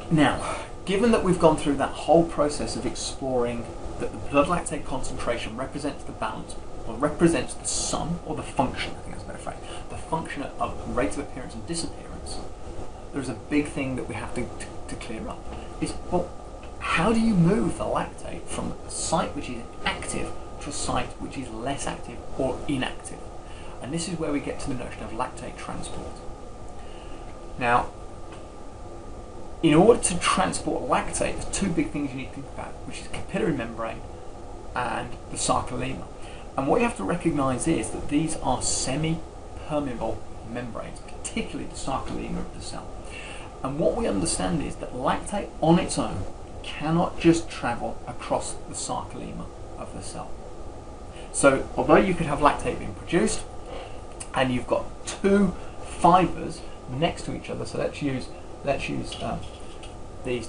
Now, given that we've gone through that whole process of exploring that the blood lactate concentration represents the balance, or represents the sum, or the function, I think that's a better phrase, the function of rates of appearance and disappearance, there's a big thing that we have to clear up. Is, well, how do you move the lactate from a site which is active to a site which is less active or inactive? And this is where we get to the notion of lactate transport. Now, in order to transport lactate, there's two big things you need to think about, which is capillary membrane and the sarcolemma. And what you have to recognise is that these are semi-permeable membranes, particularly the sarcolemma of the cell. And what we understand is that lactate on its own cannot just travel across the sarcolemma of the cell. So although you could have lactate being produced, and you've got two fibres next to each other, so let's use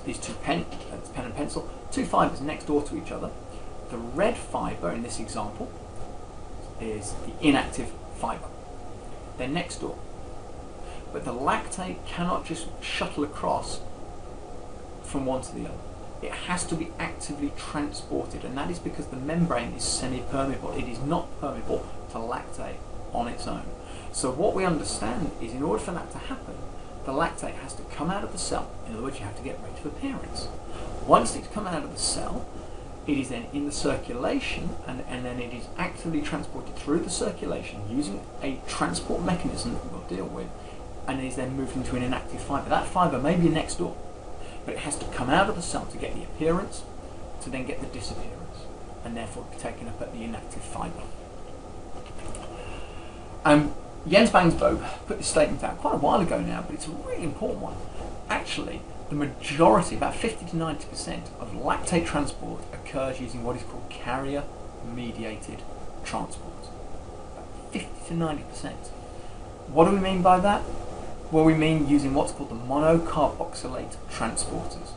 these two pen and pencil, two fibres next door to each other. The red fibre in this example is the inactive fibre. They're next door. But the lactate cannot just shuttle across from one to the other. It has to be actively transported, and that is because the membrane is semi-permeable. It is not permeable to lactate on its own. So what we understand is, in order for that to happen, the lactate has to come out of the cell. In other words, you have to get rate of appearance. Once it's come out of the cell, it is then in the circulation, and then it is actively transported through the circulation using a transport mechanism that we'll deal with, and is then moved into an inactive fibre. That fibre may be next door, but it has to come out of the cell to get the appearance, to then get the disappearance, and therefore be taken up at the inactive fibre. Jens Bangsbo put this statement out quite a while ago now, but it's a really important one. Actually, the majority, about 50 to 90% of lactate transport occurs using what is called carrier-mediated transport. About 50 to 90%. What do we mean by that? Well, we mean using what's called the monocarboxylate transporters,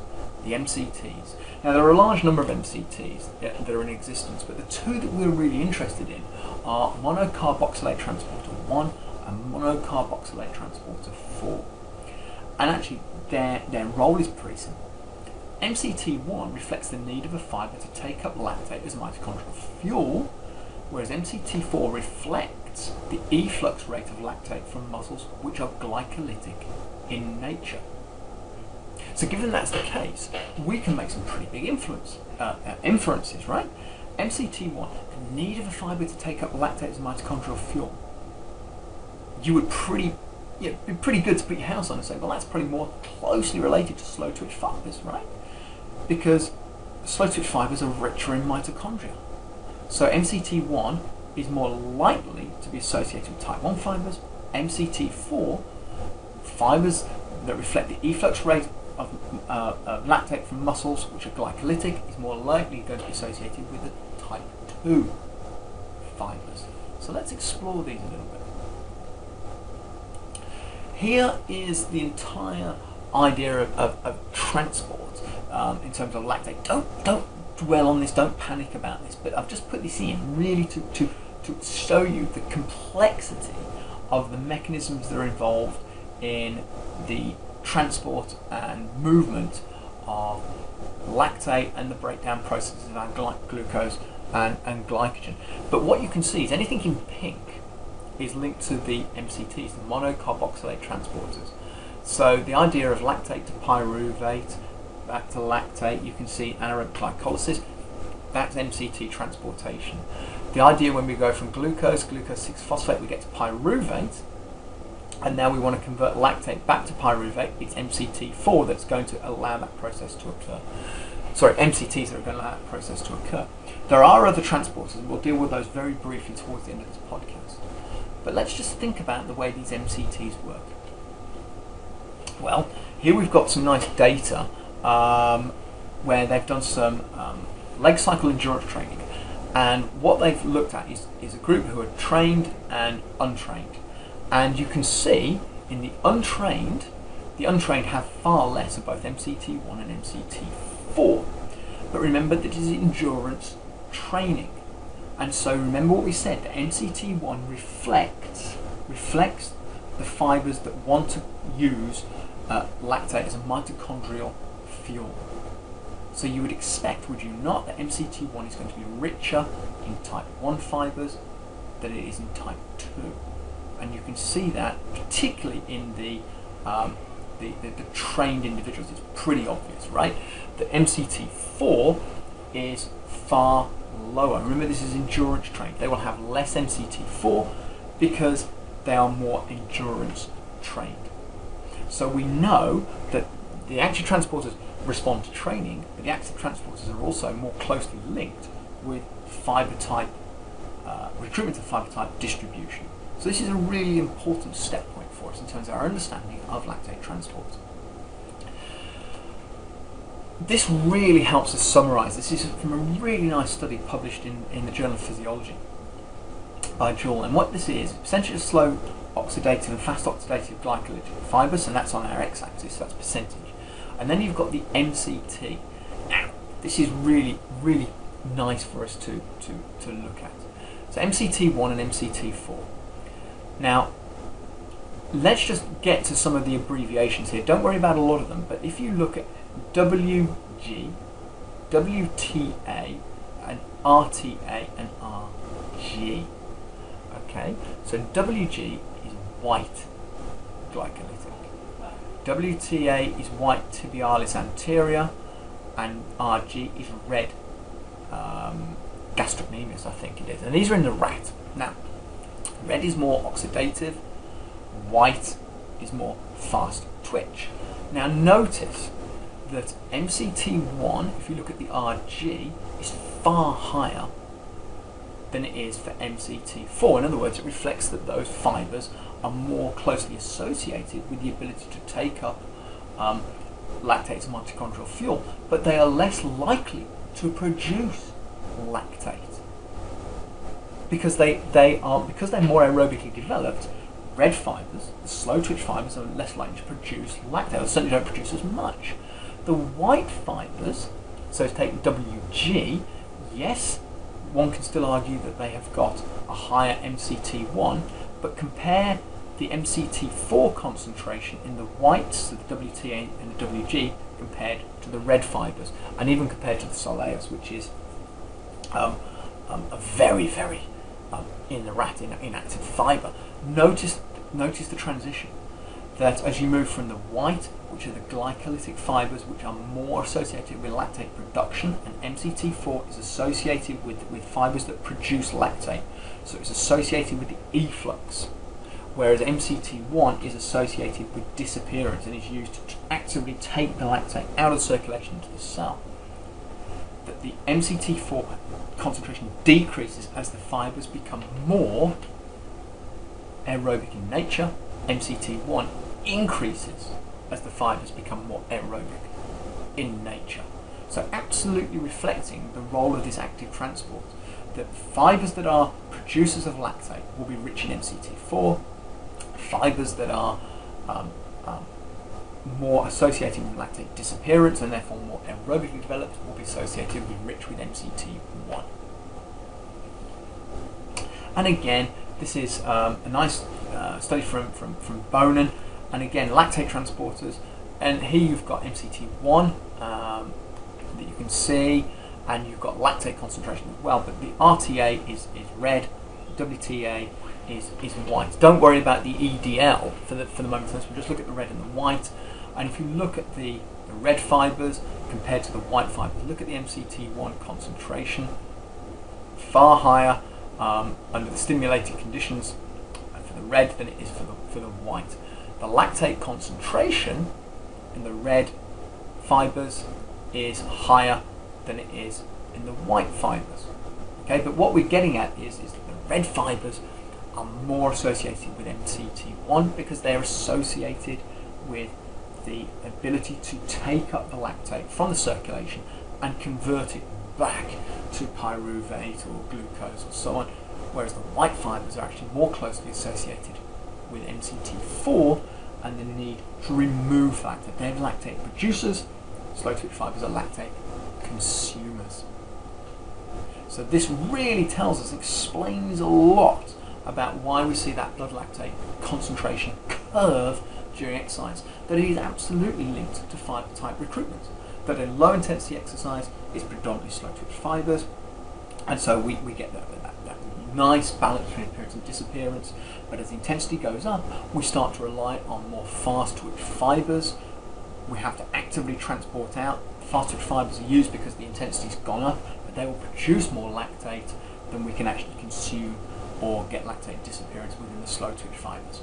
the MCTs. Now, there are a large number of MCTs that are in existence, but the two that we're really interested in are monocarboxylate transporter 1 and monocarboxylate transporter 4. And actually, their role is pretty simple. MCT1 reflects the need of a fibre to take up lactate as mitochondrial fuel, whereas MCT4 reflects the efflux rate of lactate from muscles which are glycolytic in nature. So given that's the case, we can make some pretty big inferences, right? MCT1, the need of a fibre to take up lactate as mitochondrial fuel. You would be pretty good to put your house on and say, well, that's probably more closely related to slow twitch fibres, right? Because slow twitch fibres are richer in mitochondria. So MCT1 is more likely to be associated with type 1 fibres. MCT4, fibres that reflect the efflux rate of lactate from muscles which are glycolytic, is more likely going to be associated with the type 2 fibres. So let's explore these a little bit. Here is the entire idea of transport in terms of lactate. Don't dwell on this, don't panic about this, but I've just put this in really to show you the complexity of the mechanisms that are involved in the transport and movement of lactate and the breakdown processes of our glucose and glycogen. But what you can see is anything in pink is linked to the MCTs, the monocarboxylate transporters. So the idea of lactate to pyruvate, back to lactate, you can see anaerobic glycolysis, that's MCT transportation. The idea when we go from glucose 6-phosphate, we get to pyruvate, and now we want to convert lactate back to pyruvate, it's MCT4 that's going to allow that process to occur. Sorry, MCTs that are going to allow that process to occur. There are other transporters, and we'll deal with those very briefly towards the end of this podcast. But let's just think about the way these MCTs work. Well, here we've got some nice data where they've done some leg cycle endurance training. And what they've looked at is a group who are trained and untrained. And you can see in the untrained have far less of both MCT1 and MCT4. But remember that it is endurance training. And so remember what we said, that MCT1 reflects the fibres that want to use lactate as a mitochondrial fuel. So you would expect, would you not, that MCT1 is going to be richer in type 1 fibres than it is in type 2. And you can see that particularly in the trained individuals. It's pretty obvious, right? The MCT4 is far lower. Remember, this is endurance trained. They will have less MCT4 because they are more endurance trained. So we know that the active transporters respond to training, but the active transporters are also more closely linked with fibre type, recruitment of fibre type distribution. So this is a really important step point for us in terms of our understanding of lactate transport. This really helps us summarise. This is from a really nice study published in the Journal of Physiology by Joule. And what this is, essentially slow oxidative and fast oxidative glycolytic fibres, and that's on our x-axis, so that's percentage. And then you've got the MCT. Now, this is really, really nice for us to look at. So MCT1 and MCT4. Now, let's just get to some of the abbreviations here. Don't worry about a lot of them, but if you look at WG, WTA, and RTA, and RG. Okay, so WG is white glycolytic. WTA is white tibialis anterior, and RG is red gastrocnemius, I think it is. And these are in the rat. Now, red is more oxidative, white is more fast twitch. Now notice that MCT1, if you look at the RG, is far higher than it is for MCT4. In other words, it reflects that those fibres are more closely associated with the ability to take up lactate as mitochondrial fuel, but they are less likely to produce lactate because they're more aerobically developed. Red fibres, the slow twitch fibres, are less likely to produce lactate, or certainly don't produce as much. The white fibres, so take WG, yes, one can still argue that they have got a higher MCT1, but compare the MCT4 concentration in the whites, so the WTA and the WG, compared to the red fibres, and even compared to the soleus, which is a very, very in the rat inactive fibre. Notice the transition, that as you move from the white, which are the glycolytic fibres, which are more associated with lactate production, and MCT4 is associated with fibres that produce lactate, so it's associated with the efflux, whereas MCT1 is associated with disappearance and is used to actively take the lactate out of circulation into the cell. That the MCT4 concentration decreases as the fibres become more aerobic in nature. MCT1 increases as the fibres become more aerobic in nature. So absolutely reflecting the role of this active transport, that fibres that are producers of lactate will be rich in MCT4, fibres that are more associated with lactate disappearance and therefore more aerobically developed will be associated with rich with MCT1. And again, this is a nice study from Bonin, and again lactate transporters, and here you've got MCT1 that you can see, and you've got lactate concentration as well, but the RTA is red, WTA is white. Don't worry about the EDL for the moment, we'll just look at the red and the white. And if you look at the red fibres compared to the white fibres, look at the MCT1 concentration, far higher under the stimulated conditions for the red than it is for the white. The lactate concentration in the red fibres is higher than it is in the white fibres. Okay, but what we're getting at is that the red fibres are more associated with MCT1 because they're associated with the ability to take up the lactate from the circulation and convert it back to pyruvate or glucose or so on, whereas the white fibres are actually more closely associated with MCT4 and the need to remove lactate. They're lactate producers, slow twitch fibres are lactate consumers. So this really tells us, explains a lot about why we see that blood lactate concentration curve during exercise, that it is absolutely linked to fibre type recruitment. that in low intensity exercise is predominantly slow twitch fibres, and so we get that nice balance between appearance and disappearance. But as the intensity goes up, we start to rely on more fast twitch fibres. We have to actively transport out. Fast twitch fibres are used because the intensity's gone up, but they will produce more lactate than we can actually consume or get lactate disappearance within the slow twitch fibres.